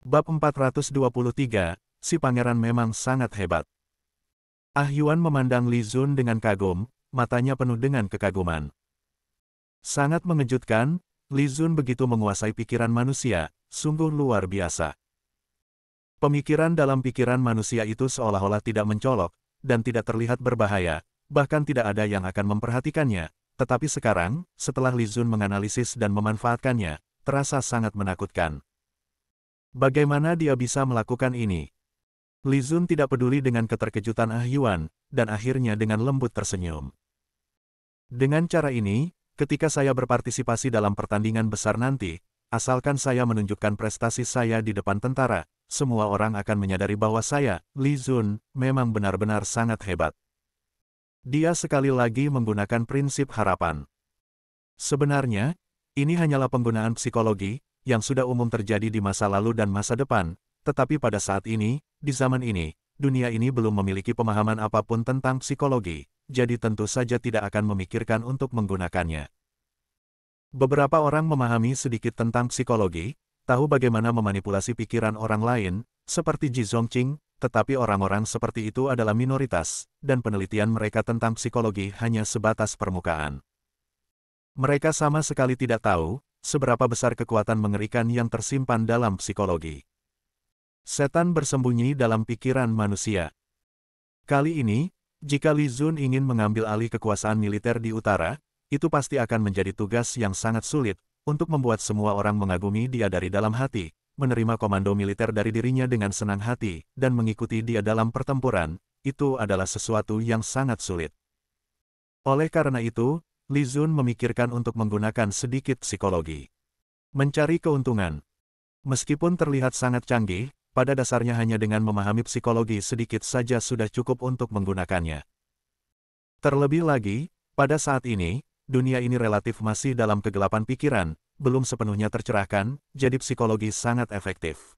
Bab 423, si pangeran memang sangat hebat. Ah Yuan memandang Li Zun dengan kagum, matanya penuh dengan kekaguman. Sangat mengejutkan, Li Zun begitu menguasai pikiran manusia, sungguh luar biasa. Pemikiran dalam pikiran manusia itu seolah-olah tidak mencolok, dan tidak terlihat berbahaya, bahkan tidak ada yang akan memperhatikannya. Tetapi sekarang, setelah Li Zun menganalisis dan memanfaatkannya, terasa sangat menakutkan. Bagaimana dia bisa melakukan ini? Li Zun tidak peduli dengan keterkejutan Ah Yuan, dan akhirnya dengan lembut tersenyum. Dengan cara ini, ketika saya berpartisipasi dalam pertandingan besar nanti, asalkan saya menunjukkan prestasi saya di depan tentara, semua orang akan menyadari bahwa saya, Li Zun, memang benar-benar sangat hebat. Dia sekali lagi menggunakan prinsip harapan. Sebenarnya, ini hanyalah penggunaan psikologi, yang sudah umum terjadi di masa lalu dan masa depan, tetapi pada saat ini, di zaman ini, dunia ini belum memiliki pemahaman apapun tentang psikologi, jadi tentu saja tidak akan memikirkan untuk menggunakannya. Beberapa orang memahami sedikit tentang psikologi, tahu bagaimana memanipulasi pikiran orang lain, seperti Ji Zongqing, tetapi orang-orang seperti itu adalah minoritas, dan penelitian mereka tentang psikologi hanya sebatas permukaan. Mereka sama sekali tidak tahu, seberapa besar kekuatan mengerikan yang tersimpan dalam psikologi. Setan bersembunyi dalam pikiran manusia. Kali ini, jika Li Zun ingin mengambil alih kekuasaan militer di utara, itu pasti akan menjadi tugas yang sangat sulit, untuk membuat semua orang mengagumi dia dari dalam hati, menerima komando militer dari dirinya dengan senang hati, dan mengikuti dia dalam pertempuran, itu adalah sesuatu yang sangat sulit. Oleh karena itu, Li Zun memikirkan untuk menggunakan sedikit psikologi. Mencari keuntungan. Meskipun terlihat sangat canggih, pada dasarnya hanya dengan memahami psikologi sedikit saja sudah cukup untuk menggunakannya. Terlebih lagi, pada saat ini, dunia ini relatif masih dalam kegelapan pikiran, belum sepenuhnya tercerahkan, jadi psikologi sangat efektif.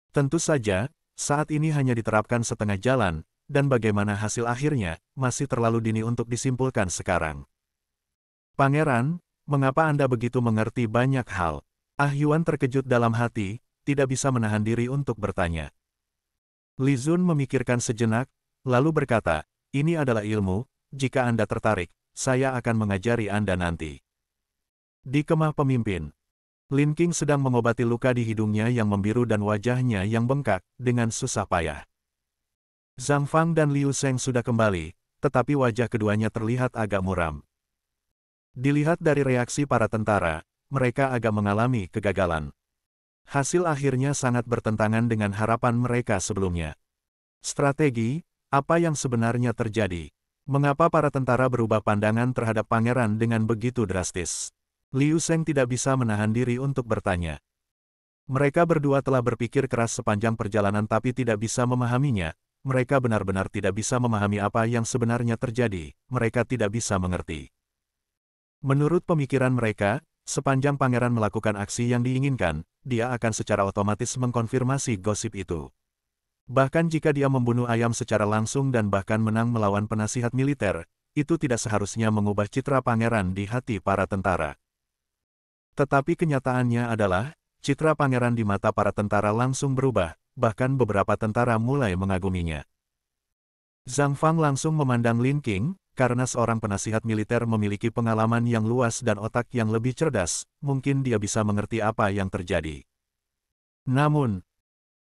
Tentu saja, saat ini hanya diterapkan setengah jalan, dan bagaimana hasil akhirnya, masih terlalu dini untuk disimpulkan sekarang. Pangeran, mengapa Anda begitu mengerti banyak hal? Ah Yuan terkejut dalam hati, tidak bisa menahan diri untuk bertanya. Li Zun memikirkan sejenak, lalu berkata, ini adalah ilmu, jika Anda tertarik, saya akan mengajari Anda nanti. Di kemah pemimpin, Lin Qing sedang mengobati luka di hidungnya yang membiru dan wajahnya yang bengkak, dengan susah payah. Zhang Fang dan Liu Sheng sudah kembali, tetapi wajah keduanya terlihat agak muram. Dilihat dari reaksi para tentara, mereka agak mengalami kegagalan. Hasil akhirnya sangat bertentangan dengan harapan mereka sebelumnya. Strategi, apa yang sebenarnya terjadi? Mengapa para tentara berubah pandangan terhadap pangeran dengan begitu drastis? Liu Sheng tidak bisa menahan diri untuk bertanya. Mereka berdua telah berpikir keras sepanjang perjalanan tapi tidak bisa memahaminya. Mereka benar-benar tidak bisa memahami apa yang sebenarnya terjadi. Mereka tidak bisa mengerti. Menurut pemikiran mereka, sepanjang pangeran melakukan aksi yang diinginkan, dia akan secara otomatis mengkonfirmasi gosip itu. Bahkan jika dia membunuh ayam secara langsung dan bahkan menang melawan penasihat militer, itu tidak seharusnya mengubah citra pangeran di hati para tentara. Tetapi kenyataannya adalah, citra pangeran di mata para tentara langsung berubah, bahkan beberapa tentara mulai mengaguminya. Zhang Fang langsung memandang Lin Qing, karena seorang penasihat militer memiliki pengalaman yang luas dan otak yang lebih cerdas, mungkin dia bisa mengerti apa yang terjadi. Namun,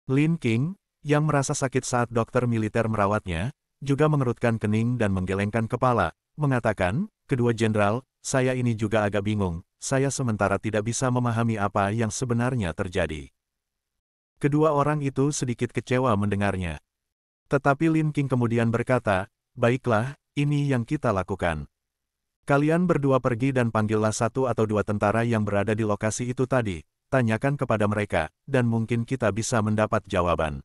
Lin Qing, yang merasa sakit saat dokter militer merawatnya, juga mengerutkan kening dan menggelengkan kepala, mengatakan, kedua jenderal, saya ini juga agak bingung, saya sementara tidak bisa memahami apa yang sebenarnya terjadi. Kedua orang itu sedikit kecewa mendengarnya. Tetapi Lin Qing kemudian berkata, baiklah, ini yang kita lakukan. Kalian berdua pergi dan panggillah satu atau dua tentara yang berada di lokasi itu tadi, tanyakan kepada mereka, dan mungkin kita bisa mendapat jawaban.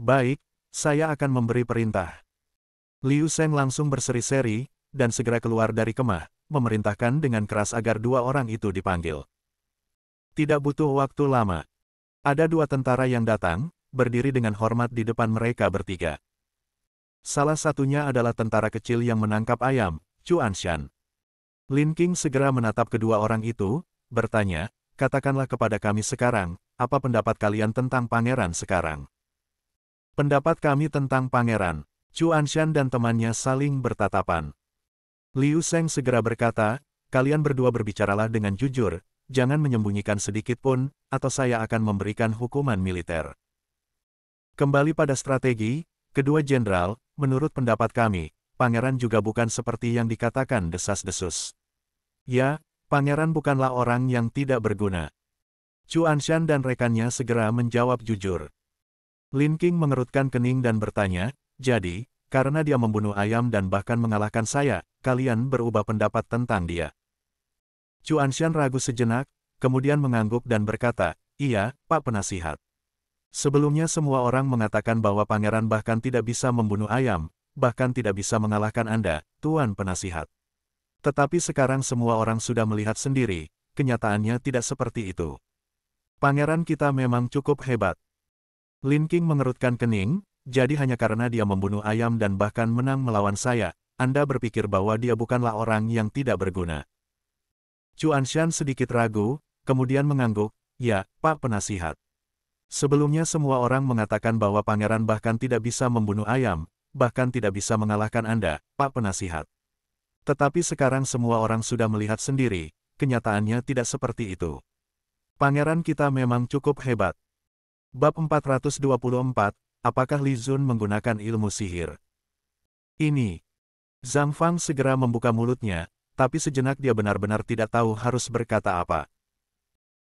Baik, saya akan memberi perintah. Liu Sheng langsung berseri-seri, dan segera keluar dari kemah, memerintahkan dengan keras agar dua orang itu dipanggil. Tidak butuh waktu lama. Ada dua tentara yang datang, berdiri dengan hormat di depan mereka bertiga. Salah satunya adalah tentara kecil yang menangkap ayam, Chu Anshan. Lin Qing segera menatap kedua orang itu, bertanya, katakanlah kepada kami sekarang, apa pendapat kalian tentang pangeran sekarang? Pendapat kami tentang pangeran. Chu Anshan dan temannya saling bertatapan. Liu Sheng segera berkata, kalian berdua berbicaralah dengan jujur, jangan menyembunyikan sedikit pun, atau saya akan memberikan hukuman militer. Kembali pada strategi, kedua jenderal, menurut pendapat kami, pangeran juga bukan seperti yang dikatakan desas-desus. Ya, pangeran bukanlah orang yang tidak berguna. Chu Anshan dan rekannya segera menjawab jujur. Lin Qing mengerutkan kening dan bertanya, jadi, karena dia membunuh ayam dan bahkan mengalahkan saya, kalian berubah pendapat tentang dia. Chu Anshan ragu sejenak, kemudian mengangguk dan berkata, iya, Pak Penasihat. Sebelumnya semua orang mengatakan bahwa pangeran bahkan tidak bisa membunuh ayam, bahkan tidak bisa mengalahkan Anda, Tuan Penasihat. Tetapi sekarang semua orang sudah melihat sendiri, kenyataannya tidak seperti itu. Pangeran kita memang cukup hebat. Lin Qing mengerutkan kening, jadi hanya karena dia membunuh ayam dan bahkan menang melawan saya, Anda berpikir bahwa dia bukanlah orang yang tidak berguna. Chu Anshan sedikit ragu, kemudian mengangguk, ya, Pak Penasihat. Sebelumnya semua orang mengatakan bahwa pangeran bahkan tidak bisa membunuh ayam, bahkan tidak bisa mengalahkan Anda, Pak Penasihat. Tetapi sekarang semua orang sudah melihat sendiri, kenyataannya tidak seperti itu. Pangeran kita memang cukup hebat. Bab 424, apakah Li Zun menggunakan ilmu sihir? Ini. Zhang Fang segera membuka mulutnya, tapi sejenak dia benar-benar tidak tahu harus berkata apa.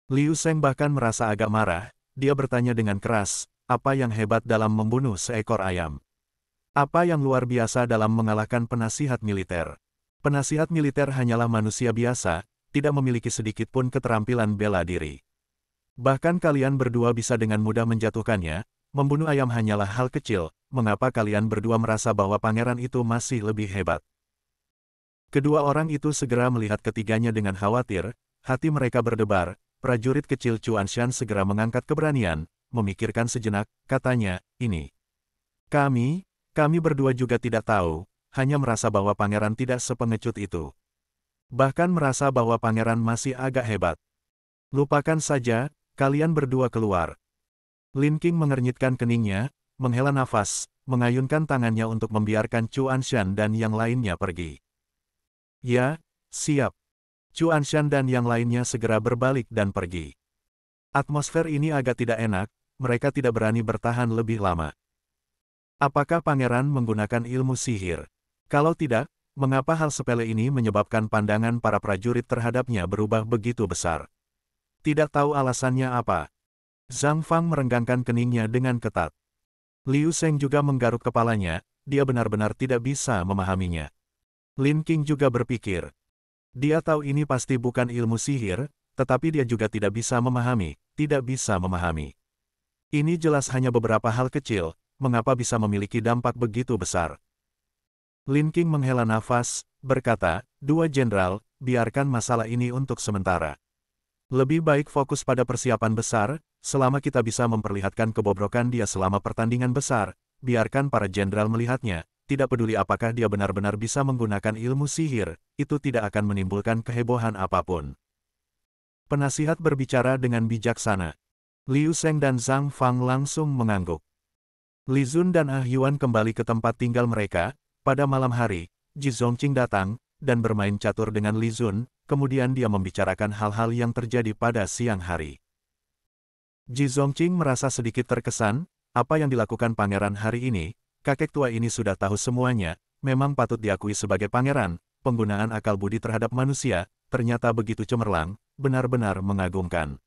Liu Sheng bahkan merasa agak marah, dia bertanya dengan keras, apa yang hebat dalam membunuh seekor ayam? Apa yang luar biasa dalam mengalahkan penasihat militer? Penasihat militer hanyalah manusia biasa, tidak memiliki sedikit pun keterampilan bela diri. Bahkan kalian berdua bisa dengan mudah menjatuhkannya, membunuh ayam hanyalah hal kecil, mengapa kalian berdua merasa bahwa pangeran itu masih lebih hebat? Kedua orang itu segera melihat ketiganya dengan khawatir, hati mereka berdebar. Prajurit kecil Chu Anshan segera mengangkat keberanian, memikirkan sejenak, katanya, ini. Kami berdua juga tidak tahu, hanya merasa bahwa pangeran tidak sepengecut itu. Bahkan merasa bahwa pangeran masih agak hebat. Lupakan saja, kalian berdua keluar. Lin Qing mengernyitkan keningnya, menghela nafas, mengayunkan tangannya untuk membiarkan Chu Anshan dan yang lainnya pergi. Ya, siap. Chu Anshan dan yang lainnya segera berbalik dan pergi. Atmosfer ini agak tidak enak, mereka tidak berani bertahan lebih lama. Apakah pangeran menggunakan ilmu sihir? Kalau tidak, mengapa hal sepele ini menyebabkan pandangan para prajurit terhadapnya berubah begitu besar? Tidak tahu alasannya apa. Zhang Fang merenggangkan keningnya dengan ketat. Liu Sheng juga menggaruk kepalanya, dia benar-benar tidak bisa memahaminya. Lin Qing juga berpikir. Dia tahu ini pasti bukan ilmu sihir, tetapi dia juga tidak bisa memahami, Ini jelas hanya beberapa hal kecil, mengapa bisa memiliki dampak begitu besar. Lin Qing menghela nafas, berkata, dua jenderal, biarkan masalah ini untuk sementara. Lebih baik fokus pada persiapan besar, selama kita bisa memperlihatkan kebobrokan dia selama pertandingan besar, biarkan para jenderal melihatnya. Tidak peduli apakah dia benar-benar bisa menggunakan ilmu sihir, itu tidak akan menimbulkan kehebohan apapun. Penasihat berbicara dengan bijaksana. Liu Sheng dan Zhang Fang langsung mengangguk. Li Zun dan Ah Yuan kembali ke tempat tinggal mereka. Pada malam hari, Ji Zongqing datang, dan bermain catur dengan Li Zun, kemudian dia membicarakan hal-hal yang terjadi pada siang hari. Ji Zongqing merasa sedikit terkesan, apa yang dilakukan pangeran hari ini. Kakek tua ini sudah tahu semuanya, memang patut diakui sebagai pangeran, penggunaan akal budi terhadap manusia, ternyata begitu cemerlang, benar-benar mengagumkan.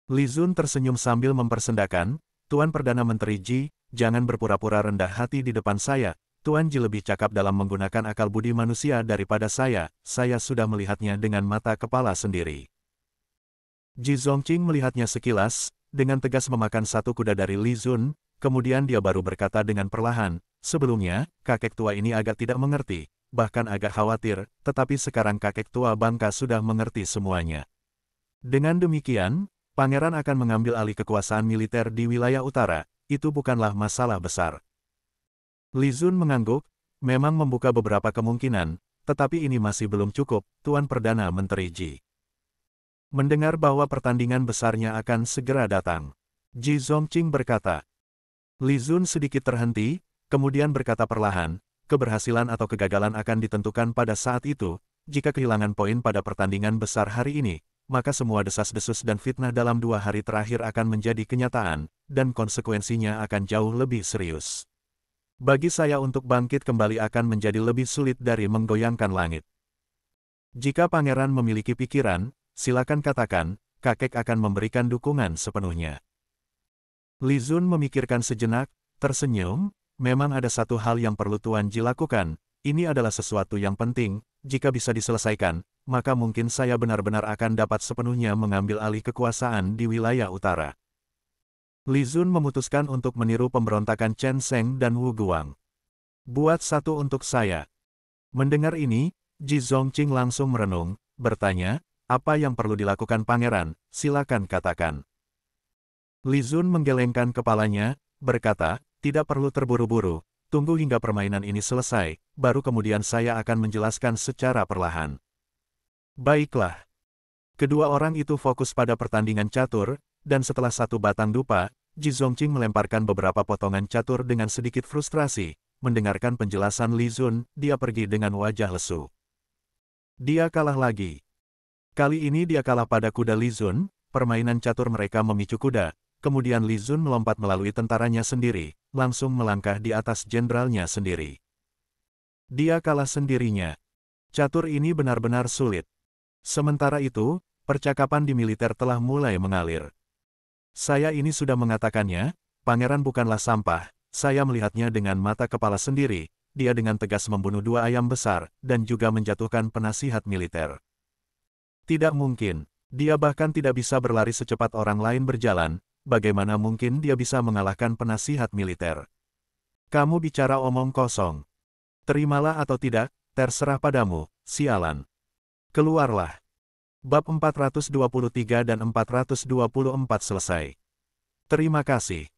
Li Zun tersenyum sambil mempersendakan, Tuan Perdana Menteri Ji, jangan berpura-pura rendah hati di depan saya, Tuan Ji lebih cakap dalam menggunakan akal budi manusia daripada saya sudah melihatnya dengan mata kepala sendiri. Ji Zongqing melihatnya sekilas, dengan tegas memakan satu kuda dari Li Zun, kemudian dia baru berkata dengan perlahan, sebelumnya, kakek tua ini agak tidak mengerti, bahkan agak khawatir, tetapi sekarang kakek tua bangka sudah mengerti semuanya. Dengan demikian, pangeran akan mengambil alih kekuasaan militer di wilayah utara, itu bukanlah masalah besar. Li Zun mengangguk, memang membuka beberapa kemungkinan, tetapi ini masih belum cukup, Tuan Perdana Menteri Ji. Mendengar bahwa pertandingan besarnya akan segera datang, Ji Zongqing berkata. Li Zun sedikit terhenti, kemudian berkata perlahan, keberhasilan atau kegagalan akan ditentukan pada saat itu. Jika kehilangan poin pada pertandingan besar hari ini, maka semua desas-desus dan fitnah dalam 2 hari terakhir akan menjadi kenyataan, dan konsekuensinya akan jauh lebih serius. Bagi saya untuk bangkit kembali akan menjadi lebih sulit dari menggoyangkan langit. Jika pangeran memiliki pikiran, silakan katakan, kakek akan memberikan dukungan sepenuhnya. Li Zun memikirkan sejenak, tersenyum, memang ada satu hal yang perlu Tuan Ji lakukan, ini adalah sesuatu yang penting, jika bisa diselesaikan, maka mungkin saya benar-benar akan dapat sepenuhnya mengambil alih kekuasaan di wilayah utara. Li Zun memutuskan untuk meniru pemberontakan Chen Sheng dan Wu Guang. Buat satu untuk saya. Mendengar ini, Ji Zongqing langsung merenung, bertanya, apa yang perlu dilakukan pangeran, silakan katakan. Li Zun menggelengkan kepalanya, berkata, tidak perlu terburu-buru, tunggu hingga permainan ini selesai, baru kemudian saya akan menjelaskan secara perlahan. Baiklah. Kedua orang itu fokus pada pertandingan catur, dan setelah satu batang dupa, Ji Zongqing melemparkan beberapa potongan catur dengan sedikit frustrasi. Mendengarkan penjelasan Li Zun, dia pergi dengan wajah lesu. Dia kalah lagi. Kali ini dia kalah pada kuda Li Zun, permainan catur mereka memicu kuda, kemudian Li Zun melompat melalui tentaranya sendiri, langsung melangkah di atas jenderalnya sendiri. Dia kalah sendirinya. Catur ini benar-benar sulit. Sementara itu, percakapan di militer telah mulai mengalir. Saya ini sudah mengatakannya, pangeran bukanlah sampah, saya melihatnya dengan mata kepala sendiri, dia dengan tegas membunuh 2 ayam besar, dan juga menjatuhkan penasihat militer. Tidak mungkin, dia bahkan tidak bisa berlari secepat orang lain berjalan, bagaimana mungkin dia bisa mengalahkan penasihat militer? Kamu bicara omong kosong. Terimalah atau tidak, terserah padamu, sialan. Keluarlah. Bab 423 dan 424 selesai. Terima kasih.